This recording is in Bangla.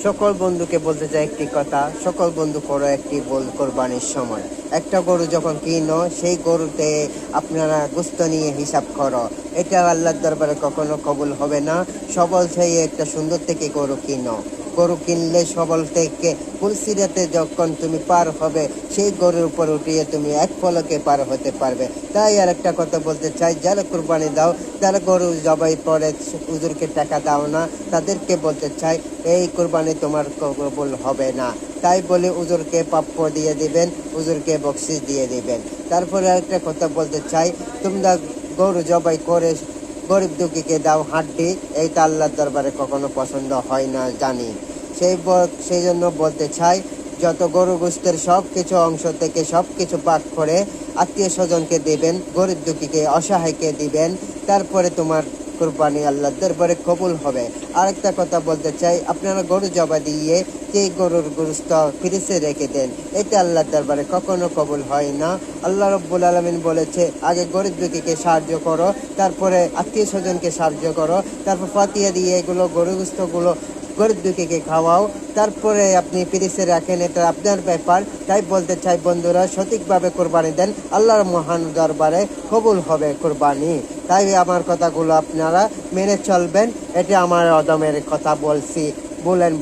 সকল বন্ধুকে বলতে চাই একটি কথা, সকল বন্ধু করো একটি বল কোরবানির সময়। একটা গরু যখন কিনো, সেই গরুতে আপনারা গোশত নিয়ে হিসাব করো। এটা আল্লাহর দরবারে কখনো কবুল হবে না। সবল থেকে একটা সুন্দর থেকে গরু কিনো। গরু কিনলে সবল থেকে ফুলসিরাতে যখন তুমি পার হবে, সেই গরুর উপর উঠিয়ে তুমি এক পলকে পার হতে পারবে। তাই আর একটা কথা বলতে চাই, যারা কুরবানি দাও, যারা গরু জবাই পরে হুজুরকে টাকা দাও না, তাদেরকে বলতে চাই এই কুরবানি তোমার কবুল হবে না। তাই বলে হুজুরকে প্রাপ্য দিয়ে দিবেন, হুজুরকে বকশিশ দিয়ে দিবেন। তারপরে আরেকটা কথা বলতে চাই, তোমরা গরু জবাই করে গরিব দুঃখীকে দাও হাড্ডি, এইটা আল্লাহর দরবারে কখনো পছন্দ হয় না জানি। সেই জন্য বলতে চাই, যত গরু গোশতের সব কিছু অংশ থেকে সব কিছু ভাগ করে আত্মীয় স্বজনকে দিবেন, গরিব দুঃখীকে অসহায়কে দিবেন। তারপরে তোমার কুরবানি আল্লাহর দরবারে কবুল হবে। আরেকটা কথা বলতে চাই, আপনারা গরু জবা দিয়ে সেই গরুর গোশত ফ্রিজে রেখে দেন, এটা আল্লাহর দরবারে কখনো কবুল হয় না। আল্লাহ রাব্বুল আলামিন বলেছে, আগে গরিব দুঃখীকে সাহায্য করো, তারপরে আত্মীয় স্বজনকে সাহায্য করো, তারপর ফাতিয়া দিয়ে এগুলো গরু গোশতগুলো গরিব দুঃখীকে খাওয়াও, তারপরে আপনি ফ্রিজে রাখেন, এটা আপনার ব্যাপার। তাই বলতে চাই বন্ধুরা, সঠিকভাবে কোরবানি দেন, আল্লাহর মহান দরবারে কবুল হবে কোরবানি। তাই আমার কথাগুলো আপনারা মেনে চলবেন, এটা আমার অদমের কথা বলছি। বলেন।